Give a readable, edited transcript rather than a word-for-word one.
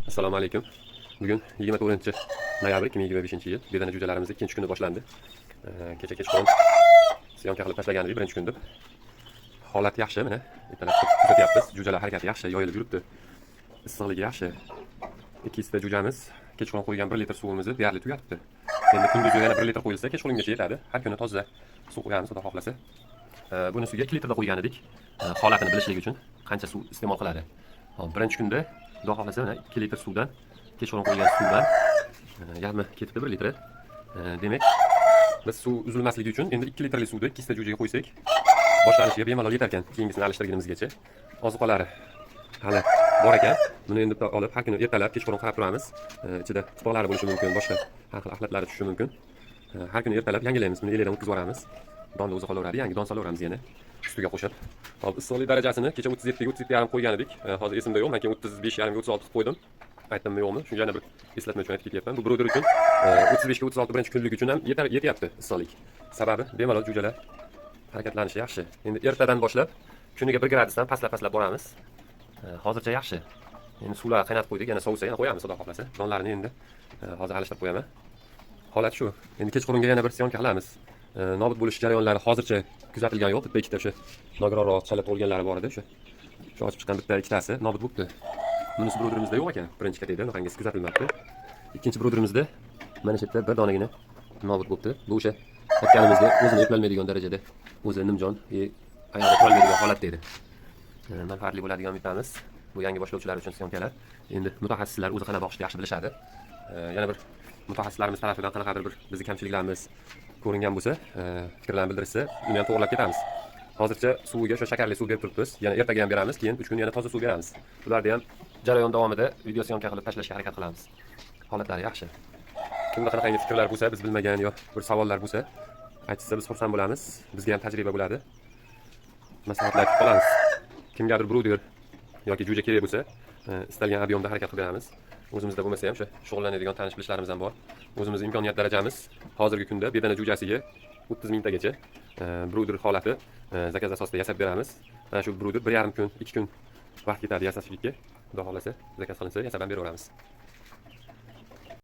Assalomu alaykum. Bugun 24-noyabr 2025-yil. Bedana jo'jalarimiz ikkinchi kuni boshlandi. Kecha kechqurun syomka qilib tashlagan edik birinchi kunda. Holat yaxshi, mana ertalab kuzatyapmiz. Jo'jalar harakati yaxshi, yoyilib yuribdi. Issiqligi yaxshi. Ikkita jo'jamiz kechqurun qo'ygan 1 litr suvimizni deyarli tugatibdi. Endi kunduz yana 1 litr qo'yilsa, kechqurungacha yetadi. Har kuni toza suv qo'yamiz, xudo xohlasa. Bunisiga 2 litrda qo'ygan edik. Holatini bilishlik uchun qancha suv iste'mol qiladi. Birinchi kunda xudo xohlasa mana 2 litr suvdan, kechqurun qo'ygan suvdan yarmi ketibdi 1 litri. Demak, biz suv uzilmasligi uchun endi 2 litrli suvni 2 ta jo'jaga qo'ysak, boshlanishiga bemalol yetar ekan, keyingisini alishtirganimizgacha. Ozuqalari hali bor ekan. Buni endi olib har kuni ertalab, kechqurun qarab turamiz. Ichida tuproqlari bo'lishi mumkin, boshqa har xil axlatlari tushishi mumkin. Har kuni ertalab yangilaymiz, buni elakdan o'tkazib yuboramiz. Donni o'zi qolaveradi, yangi don solaveramiz yana ustiga qo'shib. Hop, issiqlik darajasini kecha 37 ga 37,5 qo'ygan edik. Hozir esimda yo'q, men keyin 35,5 ga 36 qo'ydim. Aytdimmi yo'qmi? Shunga yana bir eslatma uchun aytib ketyapman. Bu broder uchun 35 ga 36 birinchi kunlik uchun ham yetyapti issiqlik. Sababi bemalol jo'jalar harakatlanishi yaxshi. Endi ertadan boshlab kuniga 1 gradusdan pastlab boramiz. Hozircha yaxshi. Endi suvlar qaynatib qo'ydik, yana sovisa yana qo'yamiz, xudo xohlasa. Donlarni endi hozir alishtirib qo'yaman. Holat shu. Endi kechqurunga yana bir syomka qilamiz. Nobud bo'lish jarayonlari hozircha kuzatilgani yo'q. Bitta ikkita o'sha nogironroq chala tug'ilganlari bor edi, o'sha ochib chiqqan bitta ikkitasi nobud bo'libdi. Bunisi broderimizda yo'q ekan. Birinchi kategoriyada bunaqangi kuzatilmabdi. Ikkinchi broderimizda mana shu yerda bir donagina nobud bo'libdi. Bu o'sha aytganimizda o'zini eplolmaydigan darajada, o'zi nimjon, ayolga qolmaydigan holatda edi. Manfaatli bo'ladigan bitamiz. Bu yangi boshlovchilar uchun syomkalar. Endi mutaxassislar o'zi qana boqishni yaxshi bilishadi. Yana bir mutaxassislarimiz tarafidan qanaqadir bir bizning kamchiliklarimiz ko'ringan bo'lsa, fikrlarni bildirishsa, uni ham to'g'rilab ketamiz. Hozircha suviga o'sha shakarli suv berib turibmiz. Yana ertaga ham beramiz, keyin 3 kun yana toza suv beramiz. Bularni ham jarayon davomida video syomka qilib tashlashga harakat qilamiz. Holatlari yaxshi. Kimda qanaqangi fikrlar bo'lsa, biz bilmagan yo bir savollar bo'lsa, aytsa biz xursand bo'lamiz. Bizga ham tajriba bo'ladi. Maslahatlar qilamiz. Kimgadir broder yoki jo'ja kerak bo'lsa, istalgan ob'yomda harakat qilib beramiz. O'zimizda bo'lmasa ham shug'ullanadigan tanish bilishlarimiz ham bor. O'zimiz imkoniyat darajamiz hozirgi kunda bedana jo'jasiga 30 mingtagacha broder holati zakaz asosida yasab beramiz. Mana shu broder 1,5 kun, 2 kun vaqt ketadi yasashlikka. Xudo xolasa zakaz qilinsa yasab ham beraveramiz.